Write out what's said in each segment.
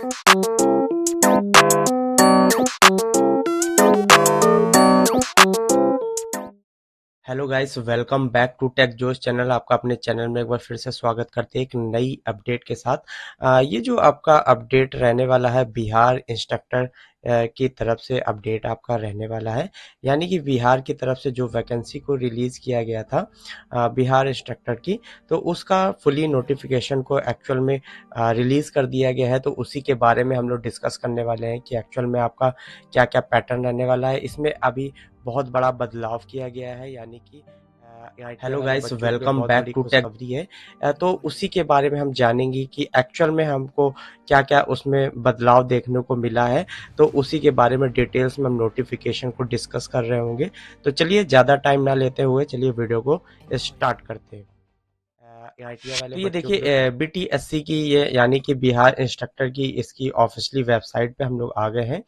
Hello guys, welcome back to Tech Josh channel. आपका अपने channel में एक बार फिर से स्वागत करते हैं एक नई अपडेट के साथ। ये जो आपका अपडेट रहने वाला है बिहार इंस्ट्रक्टर की तरफ से अपडेट आपका रहने वाला है। यानी कि बिहार की तरफ से जो वैकेंसी को रिलीज़ किया गया था बिहार इंस्ट्रक्टर की, तो उसका फुली नोटिफिकेशन को एक्चुअल में रिलीज़ कर दिया गया है। तो उसी के बारे में हम लोग डिस्कस करने वाले हैं कि एक्चुअल में आपका क्या क्या पैटर्न रहने वाला है। इसमें अभी बहुत बड़ा बदलाव किया गया है, यानी कि hello guys, welcome back to Tech खुशखबरी है। तो उसी के बारे में हम जानेंगे कि एक्चुअल में हमको क्या क्या उसमें बदलाव देखने को मिला है। तो उसी के बारे में डिटेल्स में हम नोटिफिकेशन को डिस्कस कर रहे होंगे। तो चलिए ज़्यादा टाइम ना लेते हुए चलिए वीडियो को स्टार्ट करते हैं। तो ये देखिए बीटीएससी की ये यानी कि बिहार इंस्ट्रक्टर की इसकी ऑफिशियली वेबसाइट पे हम लोग आ गए हैं।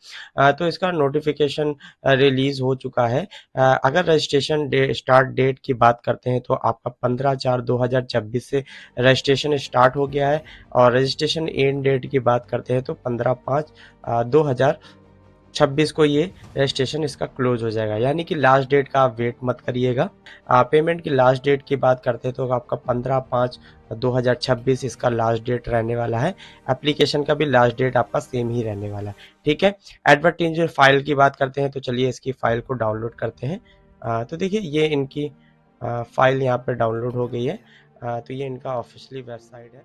तो इसका नोटिफिकेशन रिलीज हो चुका है। अगर रजिस्ट्रेशन स्टार्ट डेट की बात करते हैं तो आपका 15/4/2026 से रजिस्ट्रेशन स्टार्ट हो गया है। और रजिस्ट्रेशन एंड डेट की बात करते हैं तो 15/5/2026 को ये रजिस्ट्रेशन इसका क्लोज हो जाएगा। यानी कि लास्ट डेट का आप वेट मत करिएगा। पेमेंट की लास्ट डेट की बात करते हैं तो आपका 15/5/2026 इसका लास्ट डेट रहने वाला है। एप्लीकेशन का भी लास्ट डेट आपका सेम ही रहने वाला है। ठीक है। एडवर्टीज फाइल की बात करते हैं तो चलिए इसकी फाइल को डाउनलोड करते हैं। तो देखिए ये इनकी फाइल यहाँ पे डाउनलोड हो गई है। तो ये इनका ऑफिशियली वेबसाइट है।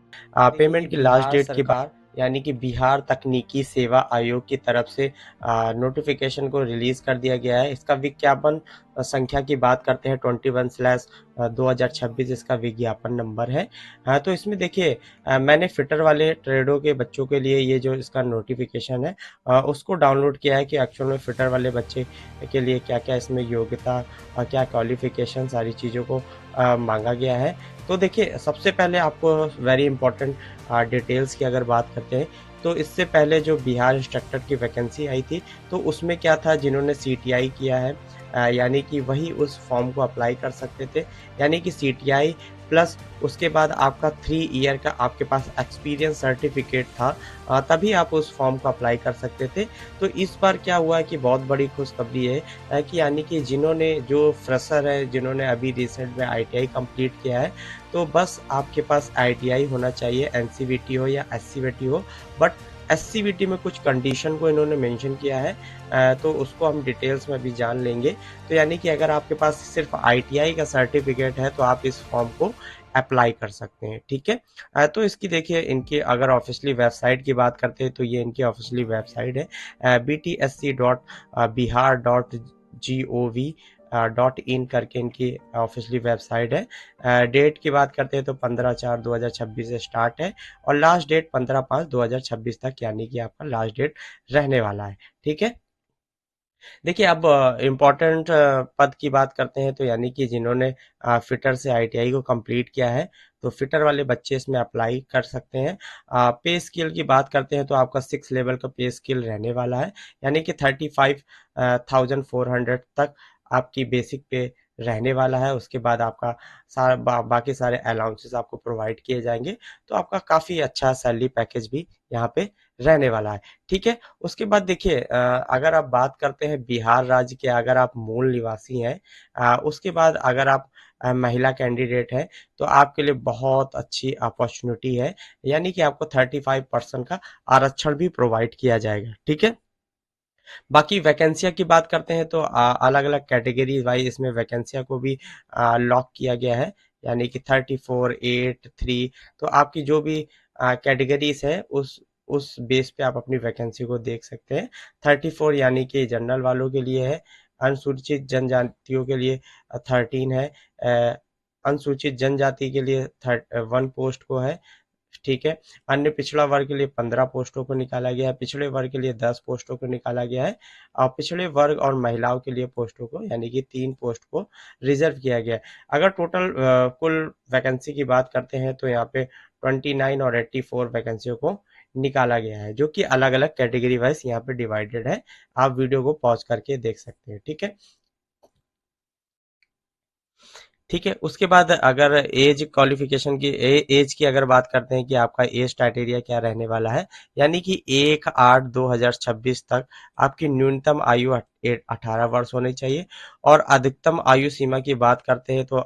पेमेंट की लास्ट डेट की बात यानी कि बिहार तकनीकी सेवा आयोग की तरफ से नोटिफिकेशन को रिलीज कर दिया गया है। इसका विज्ञापन संख्या की बात करते हैं 21/2026 इसका विज्ञापन नंबर है। तो इसमें देखिए मैंने फिटर वाले ट्रेडों के बच्चों के लिए ये जो इसका नोटिफिकेशन है उसको डाउनलोड किया है कि एक्चुअल में फिटर वाले बच्चे के लिए क्या क्या इसमें योग्यता और क्या क्वालिफिकेशन सारी चीज़ों को मांगा गया है। तो देखिए सबसे पहले आपको वेरी इंपॉर्टेंट डिटेल्स की अगर बात करते हैं तो इससे पहले जो बिहार इंस्ट्रक्टर की वैकेंसी आई थी तो उसमें क्या था, जिन्होंने सीटीआई किया है यानी कि वही उस फॉर्म को अप्लाई कर सकते थे। यानी कि सीटीआई प्लस उसके बाद आपका 3 ईयर का आपके पास एक्सपीरियंस सर्टिफिकेट था, तभी आप उस फॉर्म को अप्लाई कर सकते थे। तो इस बार क्या हुआ कि बहुत बड़ी खुशखबरी है कि यानी कि जिन्होंने जो फ्रेशर है, जिन्होंने अभी रिसेंट में आईटीआई कंप्लीट किया है, तो बस आपके पास आईटीआई होना चाहिए, एनसीवीटी हो या एससीवीटी हो। बट एससीवीटी में कुछ कंडीशन को इन्होंने मेंशन किया है, तो उसको हम डिटेल्स में भी जान लेंगे। तो यानी कि अगर आपके पास सिर्फ आईटीआई का सर्टिफिकेट है तो आप इस फॉर्म को अप्लाई कर सकते हैं। ठीक है। तो इसकी देखिए इनकी अगर ऑफिशियली वेबसाइट की बात करते हैं तो ये इनकी ऑफिशियली वेबसाइट है btsc.bihar.gov.in करके इनकी ऑफिशियली वेबसाइट है। डेट की बात करते हैं तो 15/4/2026 से स्टार्ट है और लास्ट डेट 15/5/2026 तक यानी कि आपका लास्ट डेट रहने वाला है। ठीक है। देखिए अब इम्पोर्टेंट पद की बात करते हैं तो यानी कि जिन्होंने फिटर से आईटीआई को कंप्लीट किया है तो फिटर वाले बच्चे इसमें अप्लाई कर सकते हैं। पे स्केल की बात करते हैं तो आपका 6 लेवल का पे स्केल रहने वाला है, यानी कि 35,400 तक आपकी बेसिक पे रहने वाला है। उसके बाद आपका बाकी सारे अलाउंसेस आपको प्रोवाइड किए जाएंगे। तो आपका काफ़ी अच्छा सैलरी पैकेज भी यहाँ पे रहने वाला है। ठीक है। उसके बाद देखिए अगर आप बात करते हैं बिहार राज्य के, अगर आप मूल निवासी हैं, उसके बाद अगर आप महिला कैंडिडेट हैं तो आपके लिए बहुत अच्छी अपॉर्चुनिटी है। यानी कि आपको 35% का आरक्षण भी प्रोवाइड किया जाएगा। ठीक है। बाकी वैकेंसिया की बात करते हैं तो अलग अलग कैटेगरी वाइज इसमें वैकेंसिया को भी लॉक किया गया है। यानी कि 34, 8, 3, तो आपकी जो भी कैटेगरीज है उस बेस पे आप अपनी वैकेंसी को देख सकते हैं। 34 यानी कि जनरल वालों के लिए है। अनुसूचित जनजातियों के लिए 13 है। अनुसूचित जनजाति के लिए 1 पोस्ट को है। ठीक है। अन्य पिछड़ा वर्ग के लिए 15 पोस्टों को निकाला गया है। पिछड़े वर्ग के लिए 10 पोस्टों को निकाला गया है। और पिछड़े वर्ग और महिलाओं के लिए पोस्टों को यानी कि 3 पोस्ट को रिजर्व किया गया है। अगर टोटल कुल वैकेंसी की बात करते हैं तो यहाँ पे 29 और 84 वैकेंसियों को निकाला गया है, जो कि अलग अलग कैटेगरी वाइज यहाँ पे डिवाइडेड है। आप वीडियो को पॉज करके देख सकते हैं। ठीक है। ठीक है। उसके बाद अगर एज क्वालिफिकेशन की एज की अगर बात करते हैं कि आपका एज क्राइटेरिया क्या रहने वाला है, यानी कि 1/8/2026 तक आपकी न्यूनतम आयु 18 वर्ष होनी चाहिए। और अधिकतम आयु सीमा की बात करते हैं तो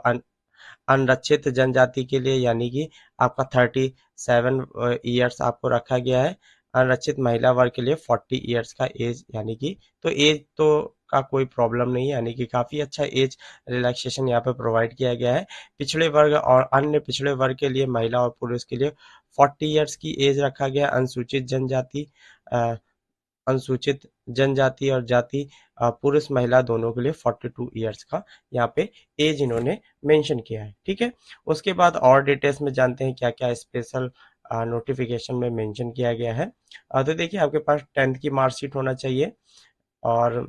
अनरक्षित जनजाति के लिए यानी कि आपका 37 ईयर्स आपको रखा गया है। अनरक्षित महिला वर्ग के लिए 40 ईयर्स का एज, यानी कि तो एज तो का कोई प्रॉब्लम नहीं है, यानी कि काफी अच्छा एज रिलैक्सेशन यहाँ पे प्रोवाइड किया गया है। पिछड़े वर्ग और अन्य पिछड़े वर्ग के लिए महिला और पुरुष के लिए 40 ईयर्स की एज रखा गया। अनुसूचित जनजाति और जाति पुरुष महिला दोनों के लिए 42 ईयर्स का यहाँ पे एज इन्होंने मेंशन किया है। ठीक है। उसके बाद और डिटेल्स में जानते हैं क्या क्या स्पेशल नोटिफिकेशन में मेंशन किया गया है। तो देखिए आपके पास 10th की मार्कशीट होना चाहिए। और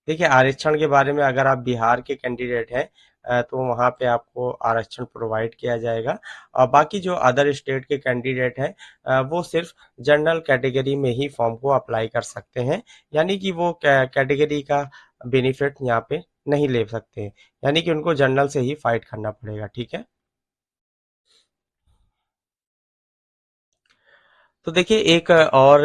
देखिए आरक्षण के बारे में अगर आप बिहार के कैंडिडेट हैं तो वहाँ पे आपको आरक्षण प्रोवाइड किया जाएगा। और बाकी जो अदर स्टेट के कैंडिडेट हैं वो सिर्फ जनरल कैटेगरी में ही फॉर्म को अप्लाई कर सकते हैं, यानी कि वो कैटेगरी का बेनिफिट यहाँ पे नहीं ले सकते हैं, यानी कि उनको जनरल से ही फाइट करना पड़ेगा। ठीक है। तो देखिए एक और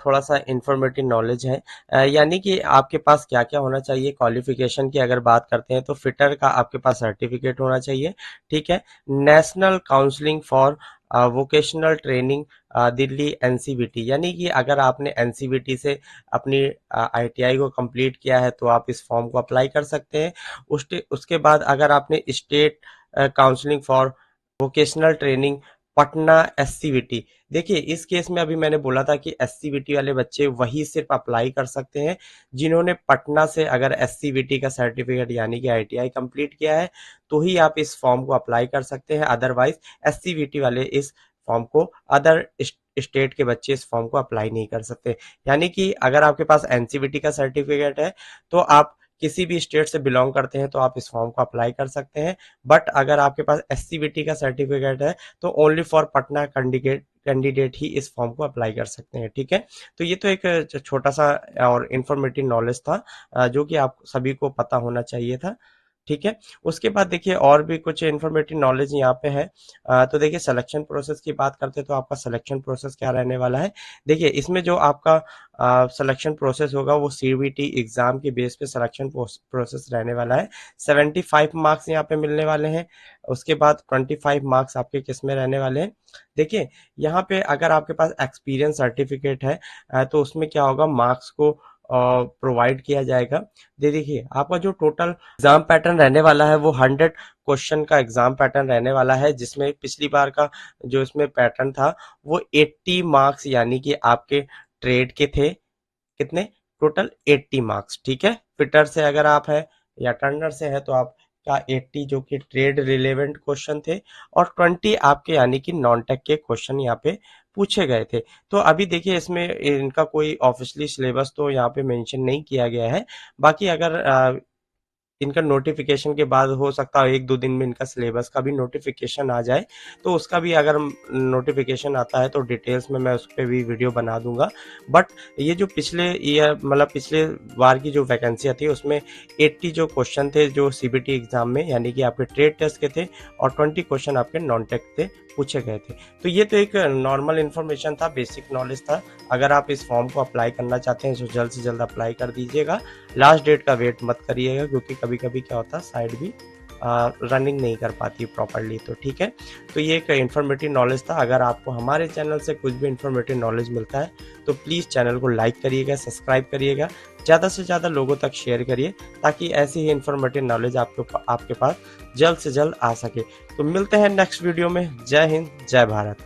थोड़ा सा इंफॉर्मेटिव नॉलेज है, यानी कि आपके पास क्या क्या होना चाहिए क्वालिफिकेशन की अगर बात करते हैं तो फिटर का आपके पास सर्टिफिकेट होना चाहिए। ठीक है। National counselling for vocational training Delhi NCVT, यानी कि अगर आपने एनसीवीटी से अपनी आईटीआई को कंप्लीट किया है तो आप इस फॉर्म को अप्लाई कर सकते हैं। उसके बाद अगर आपने state counselling for vocational training Patna SCVT, देखिए इस केस में अभी मैंने बोला था कि एससीवीटी वाले बच्चे वही सिर्फ अप्लाई कर सकते हैं जिन्होंने पटना से अगर एससीवीटी का सर्टिफिकेट यानी कि आईटीआई कंप्लीट किया है, तो ही आप इस फॉर्म को अप्लाई कर सकते हैं। अदरवाइज एससीवीटी वाले इस फॉर्म को, अदर स्टेट के बच्चे इस फॉर्म को अप्लाई नहीं कर सकते। यानी कि अगर आपके पास एनसीवीटी का सर्टिफिकेट है तो आप किसी भी स्टेट से बिलोंग करते हैं तो आप इस फॉर्म को अप्लाई कर सकते हैं। बट अगर आपके पास एससीवीटी का सर्टिफिकेट है तो ओनली फॉर पटना कैंडिडेट ही इस फॉर्म को अप्लाई कर सकते हैं। ठीक है। तो ये तो एक छोटा सा और इंफॉर्मेटिव नॉलेज था जो कि आप सभी को पता होना चाहिए था। ठीक है। उसके बाद देखिए और भी कुछ इन्फॉर्मेटिव नॉलेज यहाँ पे है। तो देखिए सिलेक्शन प्रोसेस की बात करते हैं तो आपका सिलेक्शन प्रोसेस क्या रहने वाला है। देखिए इसमें जो आपका सिलेक्शन प्रोसेस होगा वो सीबीटी एग्जाम के बेस पे सिलेक्शन प्रोसेस रहने वाला है। 75 मार्क्स यहाँ पे मिलने वाले हैं। उसके बाद 25 मार्क्स आपके किस में रहने वाले हैं। देखिए यहाँ पे अगर आपके पास एक्सपीरियंस सर्टिफिकेट है तो उसमें क्या होगा, मार्क्स को प्रोवाइड किया जाएगा। देखिए आपका जो टोटल एग्जाम पैटर्न रहने वाला है वो 100 क्वेश्चन का एग्जाम पैटर्न रहने वाला है, जिसमें पिछली बार का जो इसमें पैटर्न था वो 80 मार्क्स यानी कि आपके ट्रेड के थे। कितने? Total 80 marks. ठीक है। फिटर से अगर आप है या टर्नर से है तो आपका 80 जो कि ट्रेड रिलेवेंट क्वेश्चन थे, और 20 आपके यानी कि नॉन टेक के क्वेश्चन यहाँ पे पूछे गए थे। तो अभी देखिए इसमें इनका कोई ऑफिशियली सिलेबस तो यहाँ पे मेंशन नहीं किया गया है। बाकी अगर इनका नोटिफिकेशन के बाद हो सकता है 1-2 दिन में इनका सिलेबस का भी नोटिफिकेशन आ जाए, तो उसका भी अगर नोटिफिकेशन आता है तो डिटेल्स में मैं उस पर भी वीडियो बना दूंगा। बट ये जो पिछले ईयर मतलब पिछले बार की जो वैकेंसी थी उसमें 80 जो क्वेश्चन थे जो सीबीटी एग्जाम में यानी कि आपके ट्रेड टेस्ट के थे, और 20 क्वेश्चन आपके नॉन टेक थे पूछे गए थे। तो ये तो एक नॉर्मल इन्फॉर्मेशन था, बेसिक नॉलेज था। अगर आप इस फॉर्म को अप्लाई करना चाहते हैं तो जल्द से जल्द अप्लाई कर दीजिएगा। लास्ट डेट का वेट मत करिएगा, क्योंकि कभी कभी क्या होता है साइड भी रनिंग नहीं कर पाती प्रॉपरली। तो ठीक है। तो ये एक इन्फॉर्मेटिव नॉलेज था। अगर आपको हमारे चैनल से कुछ भी इन्फॉर्मेटिव नॉलेज मिलता है तो प्लीज़ चैनल को लाइक करिएगा, सब्सक्राइब करिएगा, ज़्यादा से ज़्यादा लोगों तक शेयर करिए, ताकि ऐसी ही इन्फॉर्मेटिव नॉलेज आपके पास जल्द से जल्द आ सके। तो मिलते हैं नेक्स्ट वीडियो में। जय हिंद, जय भारत।